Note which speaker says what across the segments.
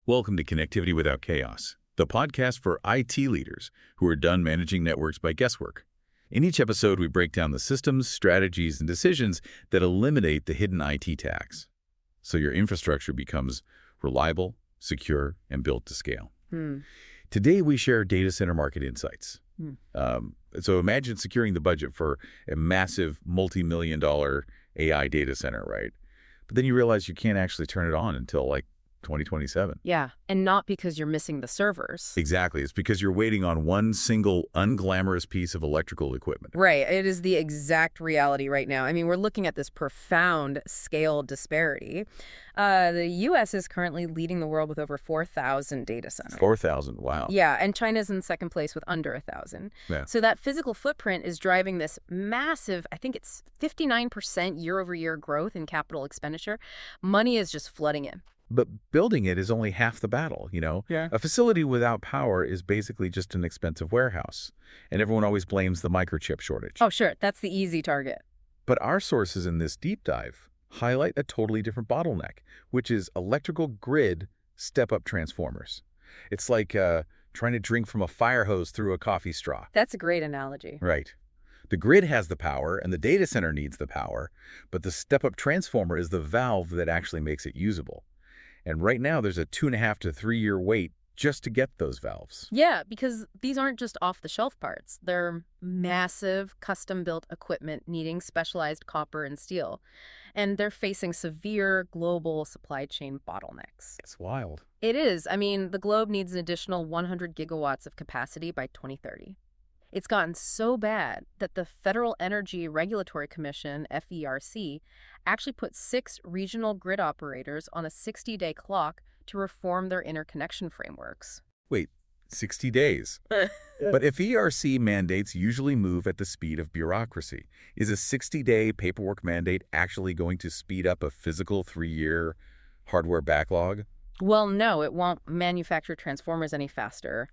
Speaker 1: Welcome to Connectivity Without Chaos, the podcast for IT leaders who are done managing networks by guesswork. In each episode, we break down the systems, strategies, and decisions that eliminate the hidden IT tax, so your infrastructure becomes reliable, secure, and built to scale. Today, we share data center market insights. So imagine securing the budget for a massive multi-million-dollar AI data center, right? But then you realize you can't actually turn it on until like 2027.
Speaker 2: Yeah, and not because you're missing the servers.
Speaker 1: Exactly. It's because you're waiting on one single unglamorous piece of electrical equipment.
Speaker 2: Right. It is the exact reality right now. I mean, we're looking at this profound scale disparity. The U.S. is currently leading the world with over 4,000 data centers.
Speaker 1: 4,000, wow.
Speaker 2: Yeah, and China's in second place with under 1,000.
Speaker 1: Yeah.
Speaker 2: So that physical footprint is driving this massive, I think it's 59% year-over-year growth in capital expenditure. Money is just flooding in.
Speaker 1: But building it is only half the battle, you know?
Speaker 2: Yeah.
Speaker 1: A facility without power is basically just an expensive warehouse. And everyone always blames the microchip shortage.
Speaker 2: Oh, sure. That's the easy target.
Speaker 1: But our sources in this deep dive highlight a totally different bottleneck, which is electrical grid step-up transformers. It's like trying to drink from a fire hose through a coffee straw.
Speaker 2: That's a great analogy.
Speaker 1: Right. The grid has the power, and the data center needs the power, but the step-up transformer is the valve that actually makes it usable. And right now, there's a 2.5 to 3 year wait just to get those valves.
Speaker 2: Yeah, because these aren't just off-the-shelf parts. They're massive, custom-built equipment needing specialized copper and steel. And they're facing severe global supply chain bottlenecks.
Speaker 1: It's wild.
Speaker 2: It is. I mean, the globe needs an additional 100 gigawatts of capacity by 2030. It's gotten so bad that the Federal Energy Regulatory Commission, FERC, actually put 6 regional grid operators on a 60-day clock to reform their interconnection frameworks.
Speaker 1: Wait, 60 days? But if ERC mandates usually move at the speed of bureaucracy, is a 60-day paperwork mandate actually going to speed up a physical 3-year hardware backlog?
Speaker 2: Well, no, it won't manufacture transformers any faster.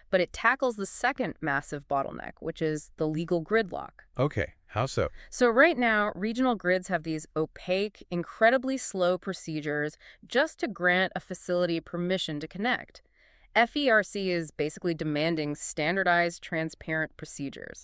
Speaker 2: But it tackles the second massive bottleneck, which is the legal gridlock.
Speaker 1: Okay, how so?
Speaker 2: So right now, regional grids have these opaque, incredibly slow procedures just to grant a facility permission to connect. FERC is basically demanding standardized, transparent procedures.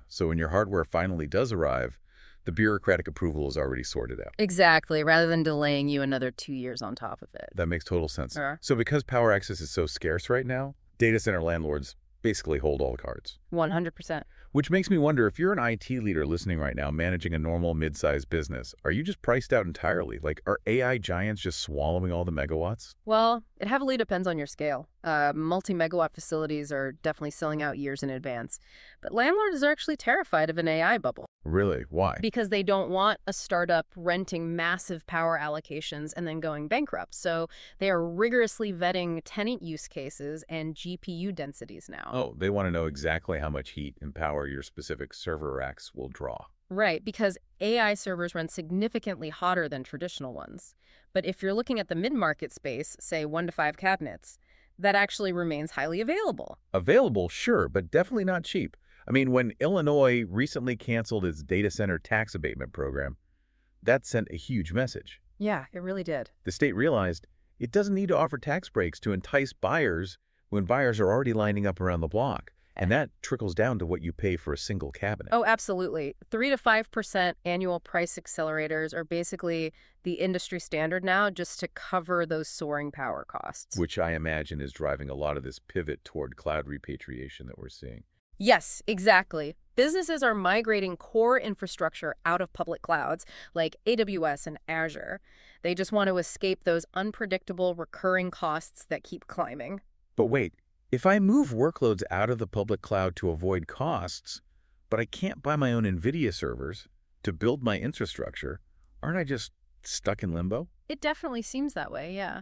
Speaker 1: So when your hardware finally does arrive, the bureaucratic approval is already sorted out.
Speaker 2: Exactly, rather than delaying you another 2 years on top of it.
Speaker 1: That makes total sense. So because power access is so scarce right now, data center landlords basically hold all the cards.
Speaker 2: 100%.
Speaker 1: Which makes me wonder, if you're an IT leader listening right now managing a normal mid-sized business, are you just priced out entirely? Like, are AI giants just swallowing all the megawatts?
Speaker 2: Well, it heavily depends on your scale. Multi-megawatt facilities are definitely selling out years in advance. But landlords are actually terrified of an AI bubble.
Speaker 1: Really? Why?
Speaker 2: Because they don't want a startup renting massive power allocations and then going bankrupt. So they are rigorously vetting tenant use cases and GPU densities now.
Speaker 1: Oh, they want to know exactly how much heat and power your specific server racks will draw.
Speaker 2: Right, because AI servers run significantly hotter than traditional ones. But if you're looking at the mid-market space, say 1 to 5 cabinets, that actually remains highly available.
Speaker 1: Available, sure, but definitely not cheap. I mean, when Illinois recently canceled its data center tax abatement program, that sent a huge message.
Speaker 2: Yeah, it really did.
Speaker 1: The state realized it doesn't need to offer tax breaks to entice buyers when buyers are already lining up around the block. And that trickles down to what you pay for a single cabinet.
Speaker 2: Oh, absolutely. 3 to 5% annual price accelerators are basically the industry standard now, just to cover those soaring power costs.
Speaker 1: Which I imagine is driving a lot of this pivot toward cloud repatriation that we're seeing.
Speaker 2: Yes, exactly. Businesses are migrating core infrastructure out of public clouds like AWS and Azure. They just want to escape those unpredictable recurring costs that keep climbing.
Speaker 1: But wait. If I move workloads out of the public cloud to avoid costs, but I can't buy my own NVIDIA servers to build my infrastructure, aren't I just stuck in limbo?
Speaker 2: It definitely seems that way, yeah.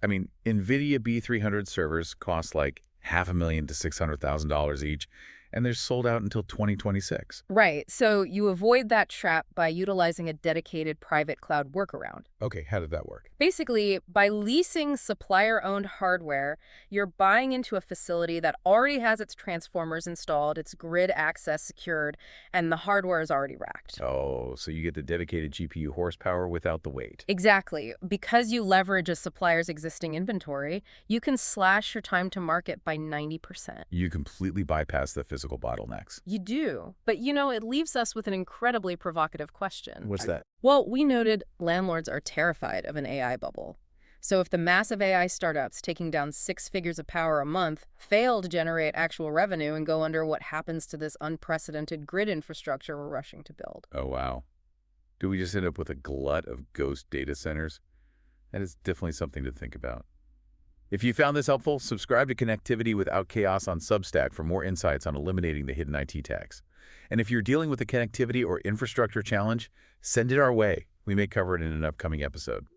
Speaker 1: I mean, NVIDIA B300 servers cost like $500,000 to $600,000 each, and they're sold out until 2026.
Speaker 2: Right. So you avoid that trap by utilizing a dedicated private cloud workaround.
Speaker 1: Okay, how did that work?
Speaker 2: Basically, by leasing supplier-owned hardware, you're buying into a facility that already has its transformers installed, its grid access secured, and the hardware is already racked.
Speaker 1: Oh, so you get the dedicated GPU horsepower without the weight.
Speaker 2: Exactly. Because you leverage a supplier's existing inventory, you can slash your time to market by 90%.
Speaker 1: You completely bypass the physical bottlenecks.
Speaker 2: You do. But, it leaves us with an incredibly provocative question.
Speaker 1: What's that?
Speaker 2: Well, we noted landlords are terrified of an AI bubble. So if the massive AI startups taking down 6 figures of power a month fail to generate actual revenue and go under, what happens to this unprecedented grid infrastructure we're rushing to build?
Speaker 1: Oh, wow. Do we just end up with a glut of ghost data centers? That is definitely something to think about. If you found this helpful, subscribe to Connectivity Without Chaos on Substack for more insights on eliminating the hidden IT tax. And if you're dealing with a connectivity or infrastructure challenge, send it our way. We may cover it in an upcoming episode.